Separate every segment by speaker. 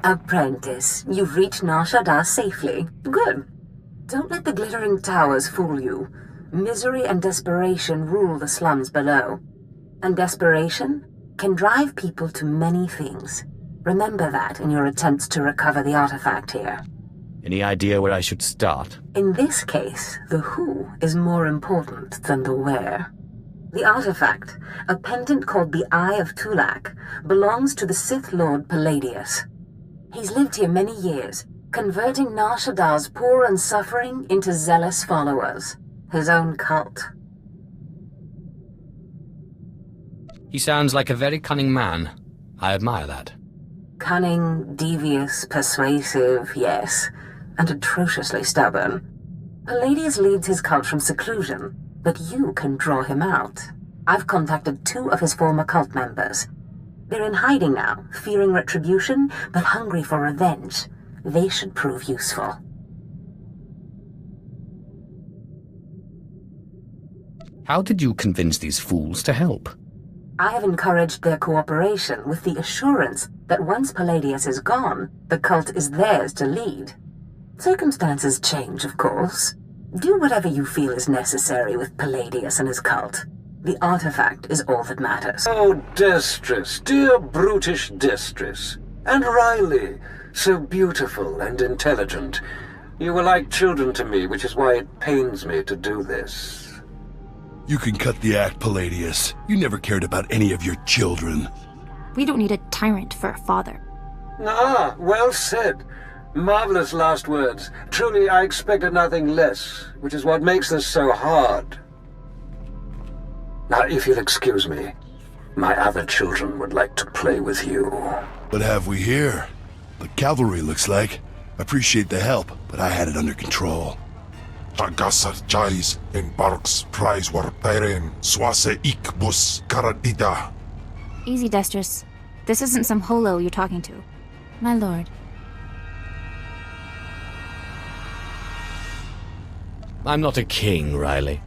Speaker 1: Apprentice, you've reached Nar Shadaa safely. Good. Don't let the glittering towers fool you. Misery and desperation rule the slums below. And desperation can drive people to many things. Remember that in your attempts to recover the artifact here.
Speaker 2: Any idea where I should start?
Speaker 1: In this case, the who is more important than the where. The artifact, a pendant called the Eye of Tulak, belongs to the Sith Lord Palladius. He's lived here many years, converting Nar Shadda's poor and suffering into zealous followers. His own cult.
Speaker 2: He sounds like a very cunning man. I admire that.
Speaker 1: Cunning, devious, persuasive, yes, and atrociously stubborn. Palladius leads his cult from seclusion, but you can draw him out. I've contacted 2 of his former cult members. They're in hiding now, fearing retribution, but hungry for revenge. They should prove useful.
Speaker 2: How did you convince these fools to help?
Speaker 1: I have encouraged their cooperation with the assurance that once Palladius is gone, the cult is theirs to lead. Circumstances change, of course. Do whatever you feel is necessary with Palladius and his cult. The artifact is all that matters.
Speaker 3: Oh, Destress, dear brutish Destress. And Riley, so beautiful and intelligent. You were like children to me, which is why it pains me to do this.
Speaker 4: You can cut the act, Palladius. You never cared about any of your children.
Speaker 5: We don't need a tyrant for a father.
Speaker 3: Ah, well said. Marvelous last words. Truly, I expected nothing less, which is what makes this so hard. Now, if you'll excuse me, my other children would like to play with you.
Speaker 4: What have we here? The cavalry, looks like. Appreciate the help, but I had it under control.
Speaker 6: Tagasar Charis en Barks Prize war Peren Swase Ikbus Karadida.
Speaker 5: Easy, Destress. This isn't some holo you're talking to. My lord.
Speaker 2: I'm not a king, Riley.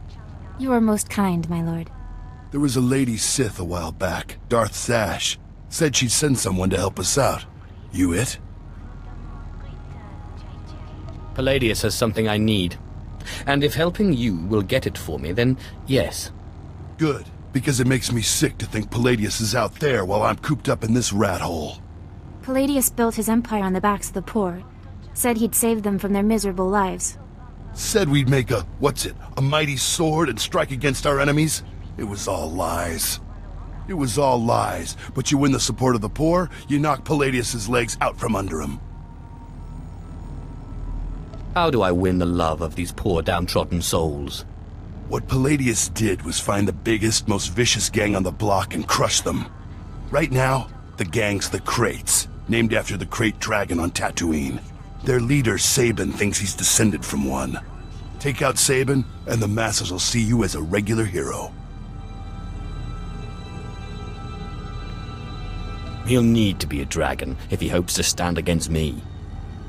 Speaker 5: You are most kind, my lord.
Speaker 4: There was a lady Sith a while back, Darth Sash. Said she'd send someone to help us out. You it?
Speaker 2: Palladius has something I need. And if helping you will get it for me, then yes.
Speaker 4: Good, because it makes me sick to think Palladius is out there while I'm cooped up in this rat hole.
Speaker 5: Palladius built his empire on the backs of the poor. Said he'd save them from their miserable lives.
Speaker 4: Said we'd make a mighty sword and strike against our enemies? It was all lies. It was all lies, but you win the support of the poor, you knock Palladius's legs out from under him.
Speaker 2: How do I win the love of these poor downtrodden souls?
Speaker 4: What Palladius did was find the biggest, most vicious gang on the block and crush them. Right now, the gang's the Kraits, named after the Krayt dragon on Tatooine. Their leader, Sabin, thinks he's descended from one. Take out Sabin, and the masses will see you as a regular hero.
Speaker 2: He'll need to be a dragon if he hopes to stand against me.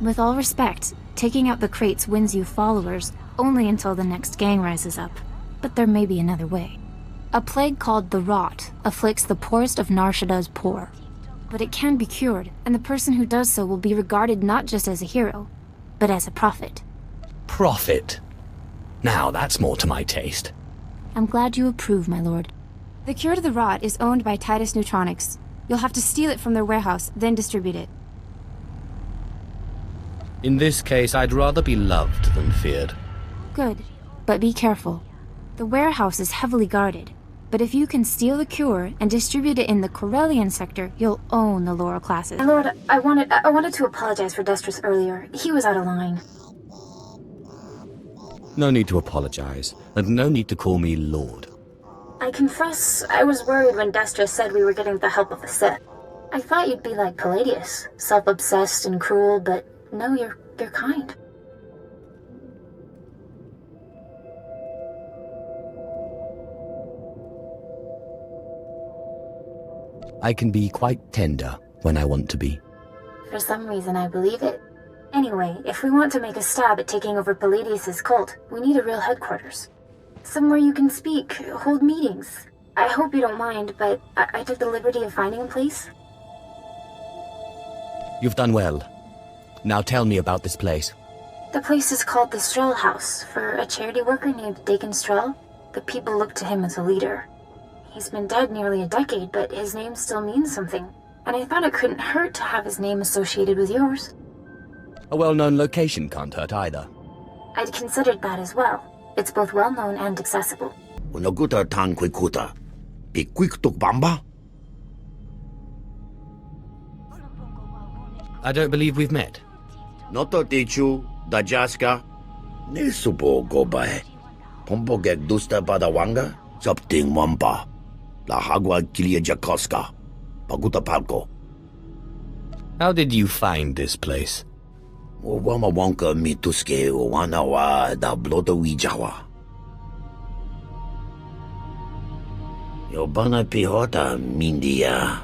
Speaker 5: With all respect, taking out the Kraits wins you followers only until the next gang rises up. But there may be another way. A plague called the Rot afflicts the poorest of Nar Shaddaa's poor. But it can be cured, and the person who does so will be regarded not just as a hero, but as a prophet.
Speaker 2: Prophet? Now that's more to my taste.
Speaker 5: I'm glad you approve, my lord. The cure to the Rot is owned by Titus Neutronics. You'll have to steal it from their warehouse, then distribute it.
Speaker 2: In this case, I'd rather be loved than feared.
Speaker 5: Good, but be careful. The warehouse is heavily guarded, but if you can steal the cure and distribute it in the Corellian sector, you'll own the lower classes.
Speaker 7: My lord, I wanted to apologize for Destress earlier. He was out of line.
Speaker 2: No need to apologize, and no need to call me Lord.
Speaker 7: I confess, I was worried when Destress said we were getting the help of the Sith. I thought you'd be like Palladius, self-obsessed and cruel, but no, you're kind.
Speaker 2: I can be quite tender when I want to be.
Speaker 7: For some reason, I believe it. Anyway, if we want to make a stab at taking over Palladius' cult, we need a real headquarters. Somewhere you can speak, hold meetings. I hope you don't mind, but I took the liberty of finding a place.
Speaker 2: You've done well. Now tell me about this place.
Speaker 7: The place is called the Stroll House, for a charity worker named Deacon Stroll. The people look to him as a leader. He's been dead nearly a decade, but his name still means something. And I thought it couldn't hurt to have his name associated with yours.
Speaker 2: A well-known location can't hurt either.
Speaker 7: I'd considered that as well. It's both well-known and accessible.
Speaker 8: Unaguta tan kuikuta. Pikwiktuk bamba?
Speaker 2: I don't believe we've met.
Speaker 8: Noto tichu, dajaska. Nesubo gobae. Pombo gek dusta badawanga. Sapting wampa. La hagwa kilia jakoska. Paguta palko.
Speaker 2: How did you find this place?
Speaker 8: Wama wonka mituske wana wa da bloto wijawa. Yobana pihota mindia.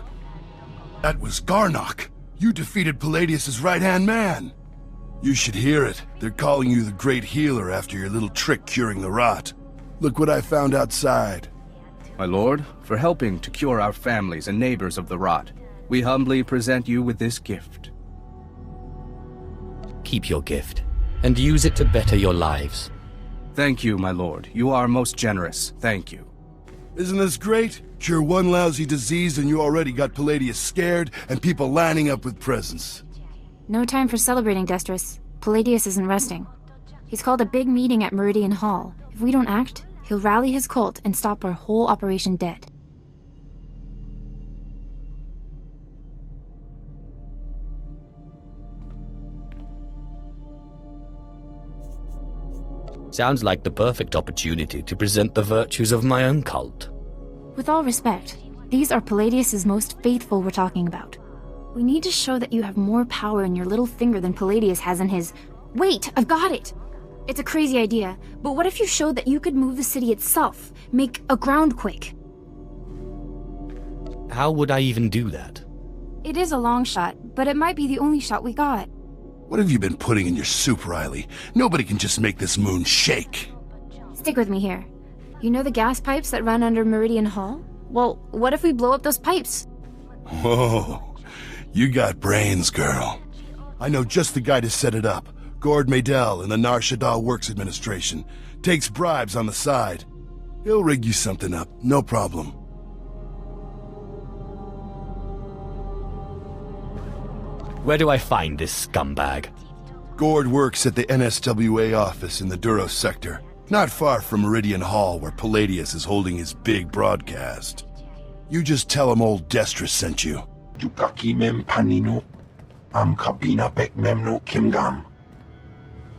Speaker 4: That was Garnock. You defeated Palladius' right-hand man. You should hear it. They're calling you the Great Healer after your little trick curing the rot. Look what I found outside.
Speaker 9: My lord, for helping to cure our families and neighbors of the rot, we humbly present you with this gift.
Speaker 2: Keep your gift, and use it to better your lives.
Speaker 9: Thank you, my lord. You are most generous. Thank you.
Speaker 4: Isn't this great? Cure one lousy disease and you already got Palladius scared and people lining up with presents.
Speaker 5: No time for celebrating, Destris. Palladius isn't resting. He's called a big meeting at Meridian Hall. If we don't act, he'll rally his cult and stop our whole operation dead.
Speaker 2: Sounds like the perfect opportunity to present the virtues of my own cult.
Speaker 5: With all respect, these are Palladius' most faithful we're talking about. We need to show that you have more power in your little finger than Palladius has in his... Wait, I've got it! It's a crazy idea, but what if you showed that you could move the city itself, make a groundquake?
Speaker 2: How would I even do that?
Speaker 5: It is a long shot, but it might be the only shot we got.
Speaker 4: What have you been putting in your soup, Riley? Nobody can just make this moon shake.
Speaker 5: Stick with me here. You know the gas pipes that run under Meridian Hall? Well, what if we blow up those pipes?
Speaker 4: Whoa, you got brains, girl. I know just the guy to set it up. Gord Maydell in the Nar Shadaa Works Administration. Takes bribes on the side. He'll rig you something up, no problem.
Speaker 2: Where do I find this scumbag?
Speaker 4: Gord works at the NSWA office in the Duros sector, not far from Meridian Hall where Palladius is holding his big broadcast. You just tell him old Destris sent you.
Speaker 6: Jukaki mem panino. Am kabina pek memno kimgam.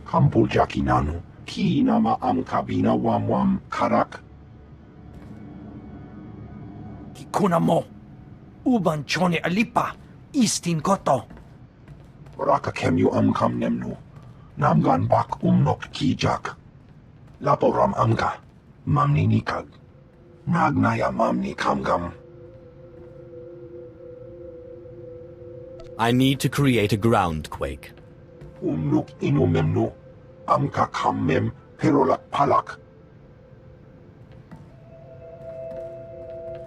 Speaker 6: Kampul jakinanu. Ki nama am kabina wam karak.
Speaker 10: Kikuna mo. Uban chone alipa. Istin koto.
Speaker 6: Raka kemyu kam nemnu. Namgan bak umnok kijak. Laporam amka. Mamni nikag. Nagnaya mamni kamgam.
Speaker 2: I need to create a groundquake.
Speaker 6: Umnuk inu memnu. Amka kam mem perolak palak.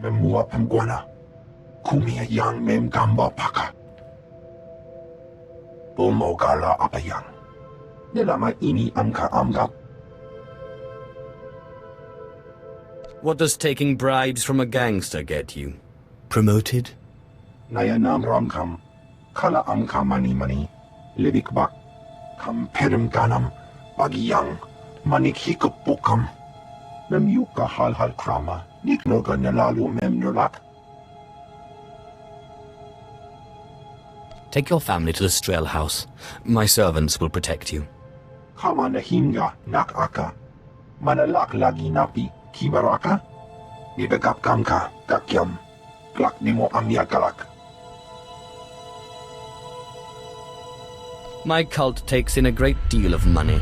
Speaker 6: Memua pemguana. Kumia yang mem gamba paka. Bomogala apayang. Nilama ini amka amgap.
Speaker 2: What does taking bribes from a gangster get you? Promoted?
Speaker 6: Nayanam ramkam. Kala amka mani. Libik bak. Kam perim ganam. Bagiyang. Manik hikupukam. Mem yuka hal krama. Niknoga nalalu mem nulak.
Speaker 2: Take your family to the Strel house. My servants will protect you.
Speaker 6: Kama nahinga nakaka. Manalak lagi napi kibaraka. Nibegap kamka kakyam. Klak nimo amyakalak.
Speaker 2: My cult takes in a great deal of money.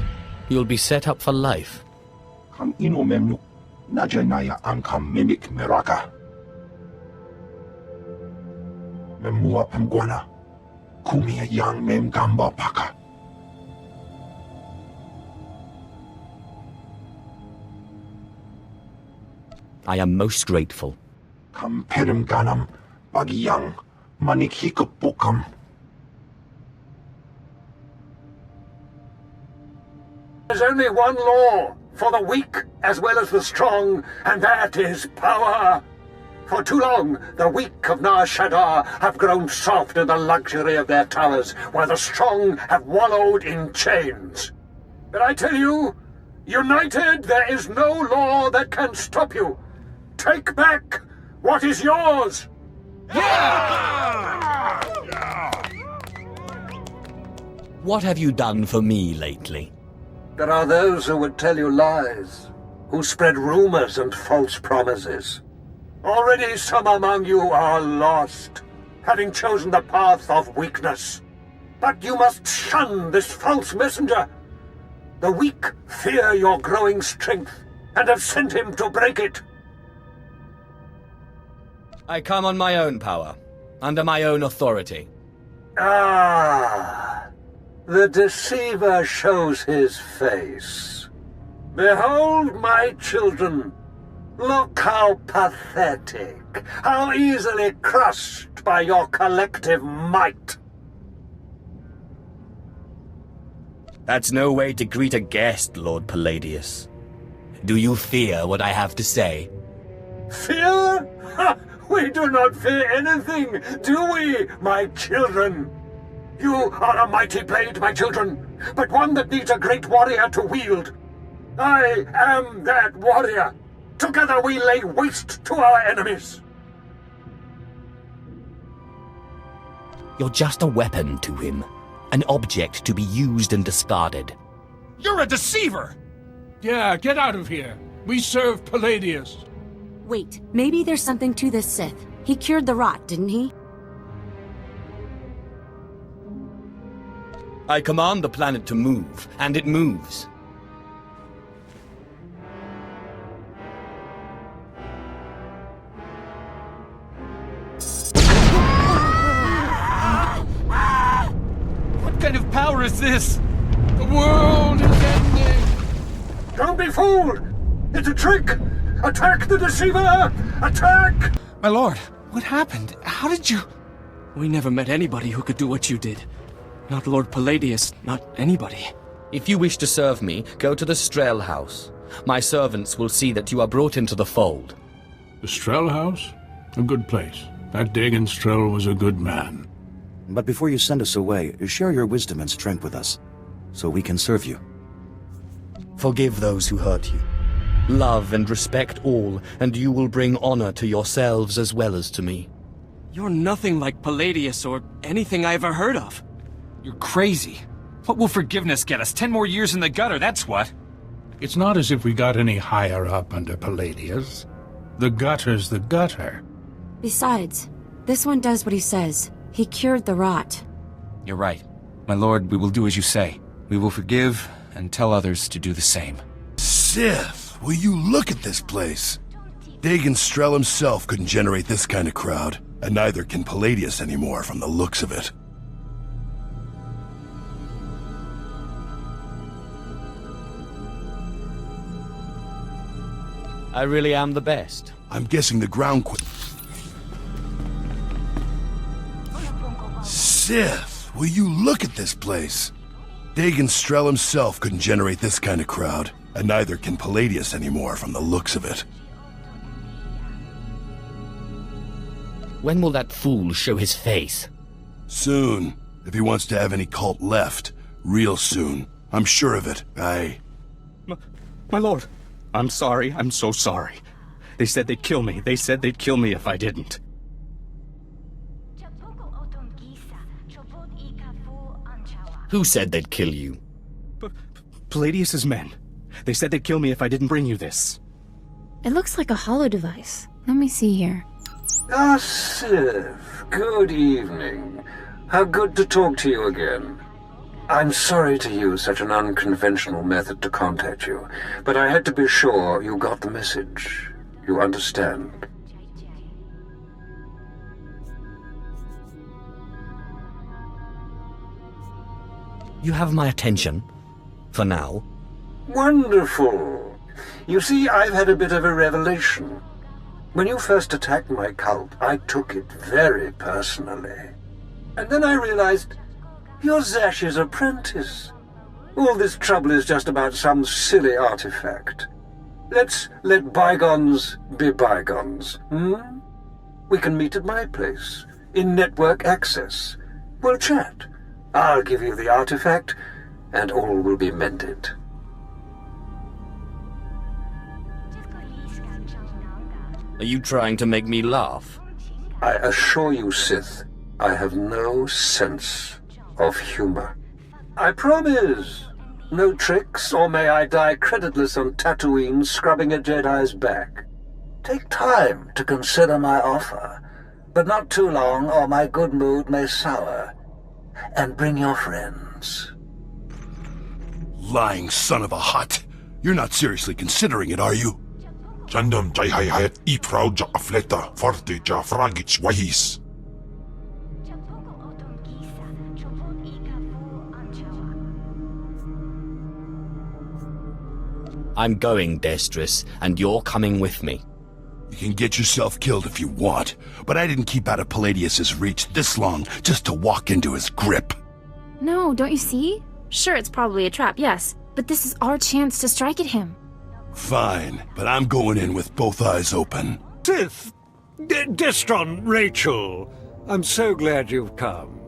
Speaker 2: You'll be set up for life.
Speaker 6: Kam ino memnu. Najanaya amkam mimik meraka. Memua pemguana. Kumia yang mem gamba paka.
Speaker 2: I am most grateful.
Speaker 6: Kam perim ganam. Bagiyang. Manik hikupukam.
Speaker 3: There's only one law for the weak as well as the strong, and that is power. For too long, the weak of Nar Shadaa have grown soft in the luxury of their towers, while the strong have wallowed in chains. But I tell you, united, there is no law that can stop you. Take back what is yours!
Speaker 2: What have you done for me lately?
Speaker 3: There are those who would tell you lies, who spread rumors and false promises. Already some among you are lost, having chosen the path of weakness. But you must shun this false messenger. The weak fear your growing strength, and have sent him to break it.
Speaker 2: I come on my own power, under my own authority.
Speaker 3: Ah, the deceiver shows his face. Behold, my children. Look how pathetic, how easily crushed by your collective might.
Speaker 2: That's no way to greet a guest, Lord Palladius. Do you fear what I have to say?
Speaker 3: Fear? Ha! We do not fear anything, do we, my children? You are a mighty blade, my children, but one that needs a great warrior to wield. I am that warrior. Together we lay waste to our enemies.
Speaker 2: You're just a weapon to him, an object to be used and discarded.
Speaker 11: You're a deceiver!
Speaker 12: Yeah, get out of here. We serve Palladius.
Speaker 13: Wait, maybe there's something to this Sith. He cured the rot, didn't he?
Speaker 2: I command the planet to move, and it moves.
Speaker 11: What kind of power is this?
Speaker 12: The world is ending!
Speaker 3: Don't be fooled! It's a trick! Attack the deceiver! Attack!
Speaker 11: My lord, what happened? How did you... We never met anybody who could do what you did. Not Lord Palladius, not anybody.
Speaker 2: If you wish to serve me, go to the Strel House. My servants will see that you are brought into the fold.
Speaker 12: The Strel House? A good place. That Dagon Strel was a good man.
Speaker 14: But before you send us away, share your wisdom and strength with us, so we can serve you.
Speaker 2: Forgive those who hurt you. Love and respect all, and you will bring honor to yourselves as well as to me.
Speaker 11: You're nothing like Palladius or anything I ever heard of. You're crazy. What will forgiveness get us? 10 more years in the gutter, that's what.
Speaker 12: It's not as if we got any higher up under Palladius. The gutter's the gutter.
Speaker 13: Besides, this one does what he says. He cured the rot.
Speaker 11: You're right. My lord, we will do as you say. We will forgive and tell others to do the same.
Speaker 4: Sith, will you look at this place? Dagon Strel himself couldn't generate this kind of crowd, and neither can Palladius anymore from the looks of it.
Speaker 2: I really am the best.
Speaker 4: I'm guessing the ground Sith, will you look at this place? Dagon Strel himself couldn't generate this kind of crowd, and neither can Palladius anymore from the looks of it.
Speaker 2: When will that fool show his face?
Speaker 4: Soon. If he wants to have any cult left. Real soon. I'm sure of it.
Speaker 11: My lord, I'm sorry. I'm so sorry. They said they'd kill me. They said they'd kill me if I didn't.
Speaker 2: Who said they'd kill you?
Speaker 11: Palladius's men. They said they'd kill me if I didn't bring you this.
Speaker 5: It looks like a holo device. Let me see here.
Speaker 3: Ah, Sith. Good evening. How good to talk to you again. I'm sorry to use such an unconventional method to contact you, but I had to be sure you got the message. You understand?
Speaker 2: You have my attention. For now.
Speaker 3: Wonderful. You see, I've had a bit of a revelation. When you first attacked my cult, I took it very personally. And then I realized you're Zash's apprentice. All this trouble is just about some silly artifact. Let's let bygones be bygones, We can meet at my place, in network access. We'll chat. I'll give you the artifact, and all will be mended.
Speaker 2: Are you trying to make me laugh?
Speaker 3: I assure you, Sith, I have no sense of humor. I promise. No tricks, or may I die creditless on Tatooine scrubbing a Jedi's back. Take time to consider my offer, but not too long, or my good mood may sour. And bring your friends.
Speaker 4: Lying son of a hut. You're not seriously considering it, are you?
Speaker 6: Jandam jai hayat I proud ja afleta forte ja fragich wahis.
Speaker 2: I'm going, Destris, and you're coming with me.
Speaker 4: You can get yourself killed if you want, but I didn't keep out of Palladius's reach this long just to walk into his grip.
Speaker 5: No, don't you see? Sure, it's probably a trap, yes, but this is our chance to strike at him.
Speaker 4: Fine, but I'm going in with both eyes open.
Speaker 15: Sith! Destron, Rachel, I'm so glad you've come.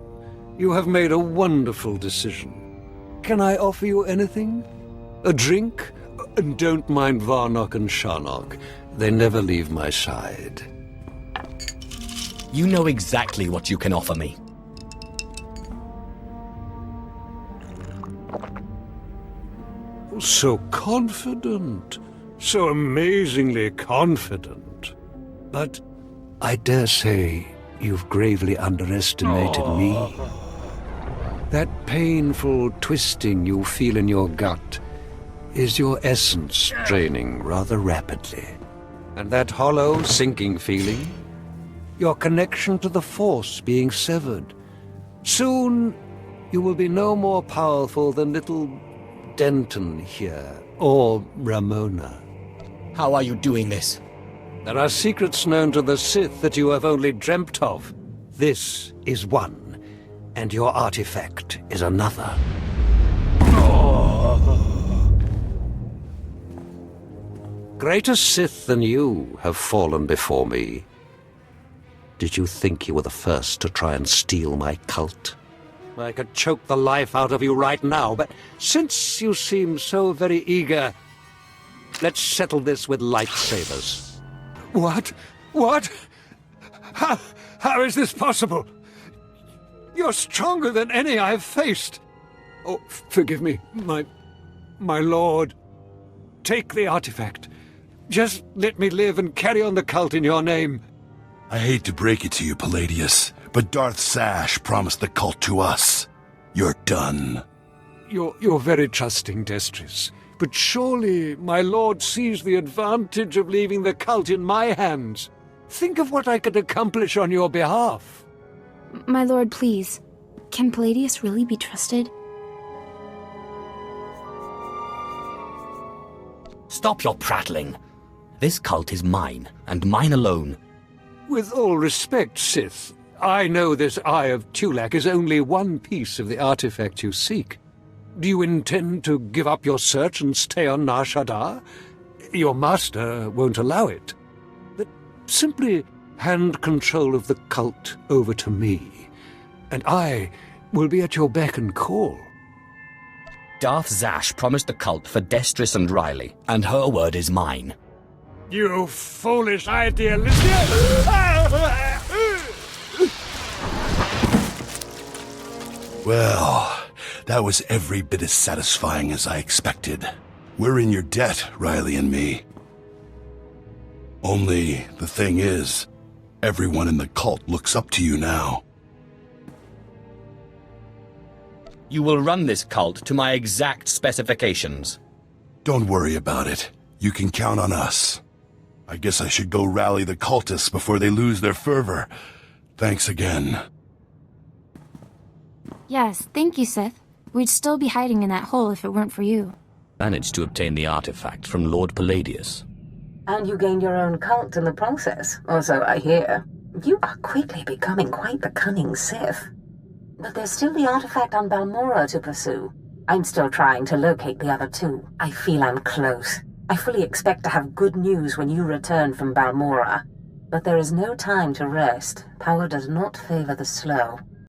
Speaker 15: You have made a wonderful decision. Can I offer you anything? A drink? And don't mind Varnock and Sharnock. They never leave my side.
Speaker 2: You know exactly what you can offer me.
Speaker 15: So confident. So amazingly confident. But I dare say you've gravely underestimated me. That painful twisting you feel in your gut is your essence draining rather rapidly. And that hollow, sinking feeling, your connection to the Force being severed. Soon, you will be no more powerful than little Denton here, or Ramona.
Speaker 2: How are you doing this?
Speaker 15: There are secrets known to the Sith that you have only dreamt of. This is one, and your artifact is another. Greater Sith than you have fallen before me. Did you think you were the first to try and steal my cult? I could choke the life out of you right now, but since you seem so very eager, let's settle this with lightsabers. What? What? How is this possible? You're stronger than any I've faced. Oh, forgive me, my lord. Take the artifact. Just let me live and carry on the cult in your name.
Speaker 4: I hate to break it to you, Palladius, but Darth Sash promised the cult to us. You're done.
Speaker 15: You're very trusting, Destris. But surely my lord sees the advantage of leaving the cult in my hands. Think of what I could accomplish on your behalf.
Speaker 5: My lord, please. Can Palladius really be trusted?
Speaker 2: Stop your prattling. This cult is mine, and mine alone.
Speaker 15: With all respect, Sith, I know this Eye of Tulak is only one piece of the artifact you seek. Do you intend to give up your search and stay on Nar Shadaa? Your master won't allow it. But simply hand control of the cult over to me, and I will be at your beck and call.
Speaker 2: Darth Zash promised the cult for Destris and Riley, and her word is mine.
Speaker 15: You foolish idealist!
Speaker 4: Well, that was every bit as satisfying as I expected. We're in your debt, Riley and me. Only, the thing is, everyone in the cult looks up to you now.
Speaker 2: You will run this cult to my exact specifications.
Speaker 4: Don't worry about it. You can count on us. I guess I should go rally the cultists before they lose their fervor. Thanks again.
Speaker 5: Yes, thank you, Sith. We'd still be hiding in that hole if it weren't for you.
Speaker 2: Managed to obtain the artifact from Lord Palladius.
Speaker 1: And you gained your own cult in the process, or so I hear. You are quickly becoming quite the cunning Sith. But there's still the artifact on Balmora to pursue. I'm still trying to locate the other two. I feel I'm close. I fully expect to have good news when you return from Balmora. But there is no time to rest. Power does not favor the slow.